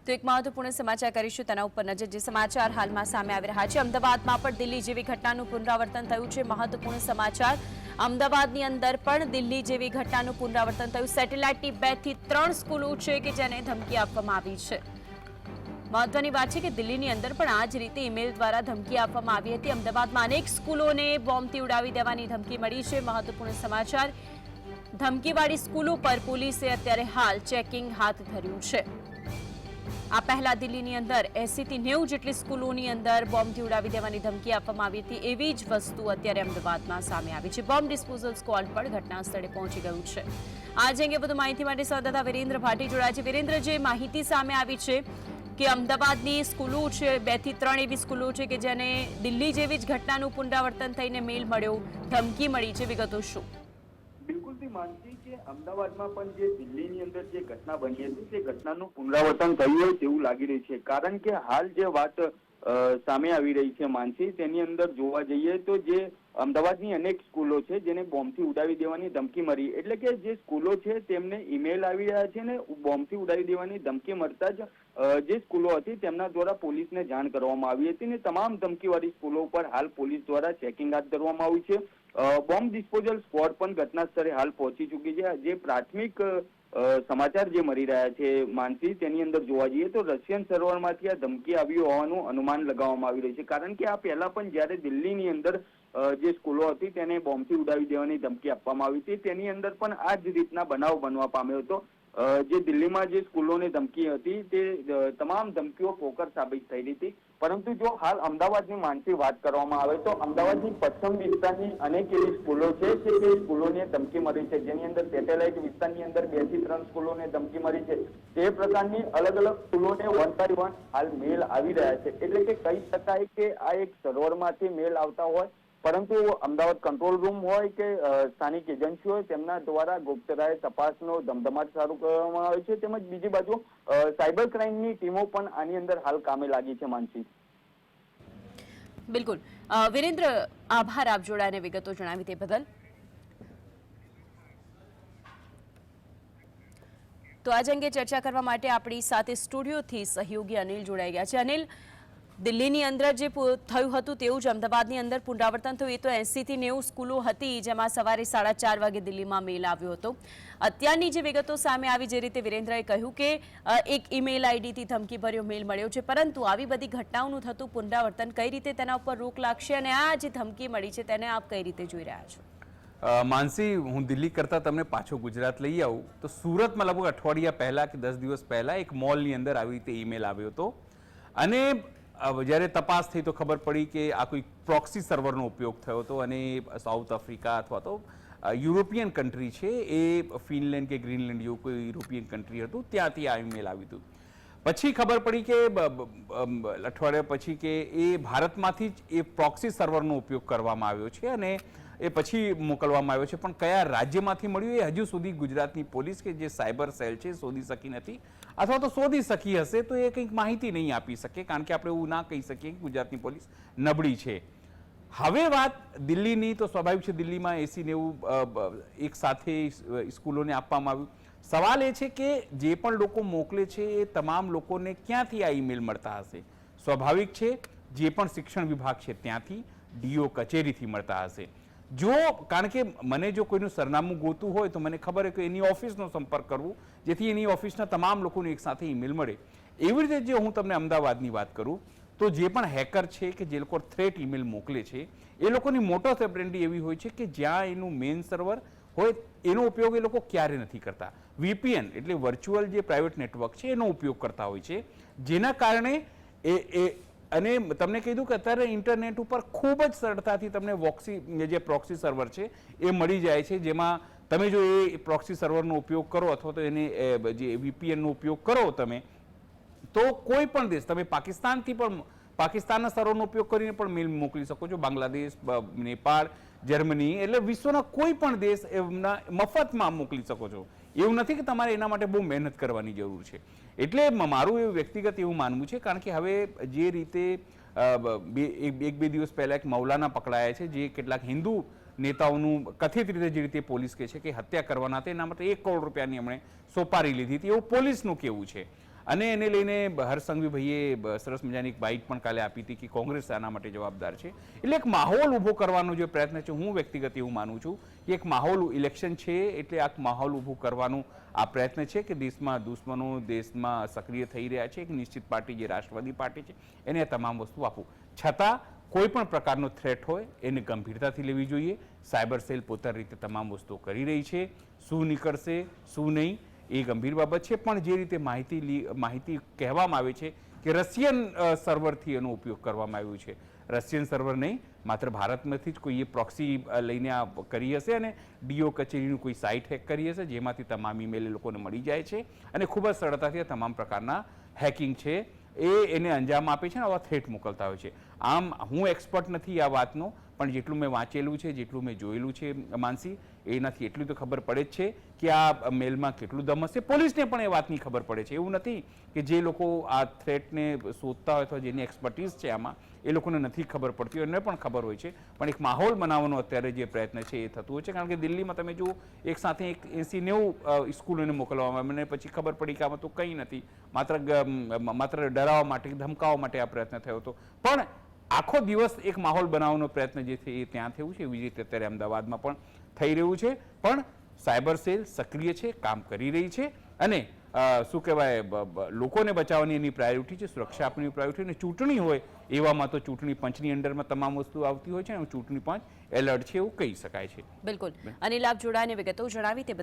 તો એક મહત્વપૂર્ણ સમાચાર કરીશું તેના ઉપર નજર। જે સમાચાર હાલમાં સામે આવી રહ્યા છે, અમદાવાદમાં પણ દિલ્હી જેવી ઘટનાનું પુનરાવર્તન થયું છે। મહત્વપૂર્ણ સમાચાર, અમદાવાદની અંદર પણ દિલ્હી જેવી ઘટનાનું પુનરાવર્તન થયું। સેટેલાઇટની 2 થી 3 સ્કૂલો છે કે જેને ધમકી આપવામાં આવી છે। મહત્વની વાત છે કે દિલ્હીની અંદર પણ આ જ રીતે ઈમેલ દ્વારા ધમકી આપવામાં આવી હતી। અમદાવાદમાં અનેક સ્કૂલોને બોમ્બથી ઉડાવી દેવાની ધમકી મળી છે। મહત્વપૂર્ણ સમાચાર, ધમકીવાળી સ્કૂલો પર પોલીસે અત્યારે હાલ ચેકિંગ હાથ ધર્યું છે। આ પહેલા દિલ્હીની અંદર 80 થી 90 જેટલી સ્કૂલોની અંદર બોમ્બથી ઉડાવી દેવાની ધમકી આપવામાં આવી હતી। એવી જ વસ્તુ અત્યારે અમદાવાદમાં સામે આવી છે। બોમ્બ ડિસ્પોઝલ સ્ક્વોડ પણ ઘટના સ્થળે પહોંચી ગયું છે। આજે અંગે વધુ માહિતી માટે સંવાદદાતા વિરેન્દ્ર ભાટી જોડાયા છે। વિરેન્દ્ર, જે માહિતી સામે આવી છે કે અમદાવાદની સ્કૂલો છે, 2 થી 3 એવી સ્કૂલો છે કે જેને દિલ્હી જેવી જ ઘટનાનું પુનરાવર્તન થઈને મેલ મળ્યો, ધમકી મળી છે, વિગતો શું? બિલકુલથી માનસી કે અમદાવાદમાં પણ જે દિલ્હીની અંદર જે ઘટના બની હતી તે ઘટનાનું પુનરાવર્તન થયું હોય તેવું લાગી રહ્યું છે। કારણ કે હાલ જે વાત સામે આવી રહી છે માનસી, તેની અંદર જોવા જઈએ તો જે અમદાવાદની અનેક સ્કૂલો છે જેને બોમ્બથી ઉડાવી દેવાની ધમકી મળી, એટલે કે જે સ્કૂલો છે તેમને ઈમેલ આવી રહ્યા છે ને બોમ્બથી ઉડાવી દેવાની ધમકી મળતા જ જે સ્કૂલો હતી તેમના દ્વારા પોલીસને જાણ કરવામાં આવી હતી ને તમામ ધમકીવાળી સ્કૂલો પર હાલ પોલીસ દ્વારા ચેકિંગ હાથ ધરવામાં આવ્યું છે। બોમ્બ ડિસ્પોઝલ સ્ક્વોડ પણ ઘટના સ્થળે હાલ પહોંચી ચૂકી છે। જે પ્રાથમિક સમાચાર જે મળી રહ્યા છે માનસી, તેની અંદર જોવા જઈએ તો રશિયન સર્વરમાંથી આ ધમકી આવી હોવાનું અનુમાન લગાવવામાં આવી રહ્યું છે। કારણ કે આ પહેલા પણ જ્યારે દિલ્હીની અંદર જે સ્કૂલો હતી તેને બોમ્બથી ઉડાવી દેવાની ધમકી આપવામાં આવી હતી, તેની અંદર પણ આ જ રીતના બનાવ બનવા પામ્યો હતો। જે દિલ્હીમાં જે સ્કૂલોને ધમકી હતી તે તમામ ધમકીઓ પોકર સાબિત થઈ રહી હતી। પરંતુ જો હાલ અમદાવાદની માનસી વાત કરવામાં આવે તો અમદાવાદની પશ્ચિમ વિસ્તારની અનેક એવી સ્કૂલો છે કે જે સ્કૂલોને ધમકી મળી છે, જેની અંદર સેટેલાઇટ વિસ્તારની અંદર 2 થી 3 સ્કૂલોને ધમકી મળી છે। તે પ્રકારની અલગ અલગ સ્કૂલોને 1 બાય 1 હાલ મેલ આવી રહ્યા છે। એટલે કે કહી શકાય કે આ એક સર્વરમાંથી મેલ આવતા હોય, પરંતુ અમદાવાદ કંટ્રોલ રૂમ હોય કે સ્થાનિક એજન્સી હોય તેમના દ્વારા ગુપ્તરાય તપાસનો ધમધમાટ શરૂ કરવામાં આવે છે। તેમજ બીજી બાજુ સાયબર ક્રાઇમની ટીમો પણ આની અંદર હાલ કામે લાગી છે માનસી। બિલકુલ વિરેન્દ્ર, આભાર આપ જોડાઈને વિગતો જણાવી તે બદલ। તો આજ અંગે ચર્ચા કરવા માટે આપણી સાથે સ્ટુડિયોથી સહયોગી અનિલ જોડાઈ ગયા છે। અનિલ, દિલ્હીની અંદર જે થયું હતું તેવું જ અમદાવાદની અંદર પુનરાવર્તન થયું। એ તો 80 થી 90 સ્કૂલો હતી જેમાં સવારે 4:30 વાગે દિલ્હીમાં મેલ આવ્યો હતો। અત્યારની જે વિગતો સામે આવી, જે રીતે વિરેન્દ્રએ કહ્યું કે એક ઈમેલ આઈડીથી ધમકીભર્યો મેલ મળ્યો છે, પરંતુ આવી બધી ઘટનાઓનું થતું પુનરાવર્તન કઈ રીતે તેના ઉપર રોક લાગશે અને આ જે ધમકી મળી છે તેને આપ કઈ રીતે જોઈ રહ્યા છો? માનસી, હું દિલ્હી કરતાં તમને પાછો ગુજરાત લઈ આવું તો સુરતમાં લગભગ અઠવાડિયા પહેલાં કે 10 દિવસ પહેલાં એક મોલની અંદર આવી રીતે ઈમેલ આવ્યો હતો અને જ્યારે તપાસ થઈ તો ખબર પડી કે આ કોઈ પ્રોક્સી સર્વરનો ઉપયોગ થયો હતો અને સાઉથ આફ્રિકા અથવા તો યુરોપિયન કન્ટ્રી છે, એ ફિનલેન્ડ કે ગ્રીનલેન્ડ જેવું કોઈ યુરોપિયન કન્ટ્રી હતું, ત્યાંથી આ ઈમેલ આવ્યું હતું। પછી ખબર પડી કે અઠવાડિયા પછી કે એ ભારતમાંથી જ એ પ્રોક્સી સર્વરનો ઉપયોગ કરવામાં આવ્યો છે અને એ પછી મોકલવામાં આવ્યો છે। પણ કયા રાજ્યમાંથી મળ્યું એ હજુ સુધી ગુજરાતની પોલીસ કે જે સાયબર સેલ છે શોધી શકી નથી, અથવા તો શોધી શકી હશે તો એ કંઈક માહિતી નહીં આપી શકે, કારણ કે આપણે એવું ના કહી શકીએ કે ગુજરાતની પોલીસ નબળી છે। હવે વાત દિલ્હીની, તો સ્વાભાવિક છે દિલ્હીમાં 80-90 એક સાથે સ્કૂલોને આપવામાં આવ્યું। સવાલ એ છે કે જે પણ લોકો મોકલે છે એ તમામ લોકોને ક્યાંથી આ ઈમેલ મળતા હશે? સ્વાભાવિક છે જે પણ શિક્ષણ વિભાગ છે ત્યાંથી, ડીઓ કચેરીથી મળતા હશે। જો કારણ કે મને જો કોઈનું સરનામું ગોતું હોય તો મને ખબર હોય કે એની ઓફિસનો સંપર્ક કરવો, જેથી એની ઓફિસના તમામ લોકોને એક સાથે ઈમેલ મળે। એવી રીતે જો હું તમને અમદાવાદની વાત કરું તો જે પણ હેકર છે કે જે લોકો થ્રેટ ઈમેલ મોકલે છે એ લોકોની મોટો ઓપરેન્ડી એવી હોય છે કે જ્યાં એનું મેઇન સર્વર હોય એનો ઉપયોગ એ લોકો ક્યારે નથી કરતા। વીપીએન એટલે વર્ચ્યુઅલ જે પ્રાઇવેટ નેટવર્ક છે એનો ઉપયોગ કરતા હોય છે, જેના કારણે અને તમને કહી દઉં કે અત્યારે ઇન્ટરનેટ ઉપર ખૂબ જ સરળતાથી તમને જે પ્રોક્સી સર્વર છે એ મળી જાય છે, જેમાં તમે જો એ પ્રોક્સી સર્વરનો ઉપયોગ કરો અથવા તો એને જે વીપીએનનો ઉપયોગ કરો તમે, તો કોઈ પણ દેશ, તમે પાકિસ્તાનના સર્વરનો ઉપયોગ કરીને પણ મેલ મોકલી શકો છો, બાંગ્લાદેશ, નેપાળ, જર્મની, એટલે વિશ્વના કોઈ પણ દેશ એમના મફતમાં મોકલી શકો છો। એવું નથી કે તમારે એના માટે બહુ મહેનત કરવાની જરૂર છે। એટલે મારું એવું વ્યક્તિગત એવું માનવું છે, કારણ કે હવે જે રીતે 1-2 દિવસ પહેલાં એક મૌલાના પકડાયા છે જે કેટલાક હિન્દુ નેતાઓનું કથિત રીતે જે રીતે પોલીસ કહે છે કે હત્યા કરવાના હતા, એના માટે 1 કરોડ રૂપિયાની એમણે સોપારી લીધી હતી એવું પોલીસનું કહેવું છે। અને એને લઈને હરસંઘવીભાઈએ સરસ મજાની એક બાઇટ પણ કાલે આપી હતી કે કોંગ્રેસ આના માટે જવાબદાર છે. એટલે એક માહોલ ઊભો કરવાનો જે પ્રયત્ન છે, હું વ્યક્તિગત એવું માનું છું કે એક માહોલ, ઇલેક્શન છે એટલે આ માહોલ ઊભું કરવાનું આ પ્રયત્ન છે કે દેશમાં દુશ્મનો દેશમાં સક્રિય થઈ રહ્યા છે. એક નિશ્ચિત પાર્ટી જે રાષ્ટ્રવાદી પાર્ટી છે એને આ તમામ વસ્તુ આપવું, છતાં કોઈ પણ પ્રકારનો થ્રેટ હોય એને ગંભીરતાથી લેવી જોઈએ. સાયબર સેલ પોતાની રીતે તમામ વસ્તુઓ કરી રહી છે. શું નીકળશે શું નહીં એ ગંભીર બાબત છે. પણ જે રીતે માહિતી કહેવામાં આવે છે કે રશિયન સર્વરથી એનો ઉપયોગ કરવામાં આવ્યો છે, રશિયન સર્વર નહીં, માત્ર ભારતમાંથી જ કોઈએ પ્રોક્સી લઈને આ કરી હશે અને ડીઓ કચેરીનું કોઈ સાઇટ હેક કરી હશે, જેમાંથી તમામ ઈમેલ એ લોકોને મળી જાય છે અને ખૂબ જ સરળતાથી આ તમામ પ્રકારના હેકિંગ છે એને અંજામ આપે છે અને આવા થ્રેટ મોકલતા હોય છે. આમ હું એક્સપર્ટ નથી આ વાતનો, પણ જેટલું મેં વાંચેલું છે, જેટલું મેં જોયેલું છે માનસી, એનાથી એટલું તો ખબર પડે જ છે કે આ મેલમાં કેટલું દમ હશે. પોલીસને પણ એ વાતની ખબર પડે છે. એવું નથી કે જે લોકો આ થ્રેટને શોધતા હોય અથવા જેની એક્સપર્ટીઝ છે આમાં એ લોકોને નથી ખબર પડતી, એને પણ ખબર હોય છે. પણ એક માહોલ બનાવવાનો અત્યારે જે પ્રયત્ન છે એ થતું હોય છે. કારણ કે દિલ્હીમાં તમે જુઓ, એક સાથે 80-90 સ્કૂલોને મોકલવામાં આવે અને પછી ખબર પડી કે આમાં તો કંઈ નથી, માત્ર ડરાવવા માટે, ધમકાવવા માટે આ પ્રયત્ન થયો હતો. પણ આખો દિવસ એક માહોલ બનાવવાનો પ્રયત્ન જે છે એ ત્યાં થયું છે. એવી રીતે અત્યારે અમદાવાદમાં પણ થઈ રહ્યું છે. પણ સાયબર સેલ સક્રિય છે, કામ કરી રહી છે અને શું કહેવાય, લોકોને બચાવવાની એની પ્રાયોરિટી છે, સુરક્ષા આપવાની પ્રાયોરિટી. અને ચૂંટણી હોય એવામાં તો ચૂંટણી પંચની અંડરમાં તમામ વસ્તુ આવતી હોય છે અને ચૂંટણી પંચ એલર્ટ છે એવું કહી શકાય છે. બિલકુલ. અનિલ, આપ જોડાઈને વિગતો જણાવી તે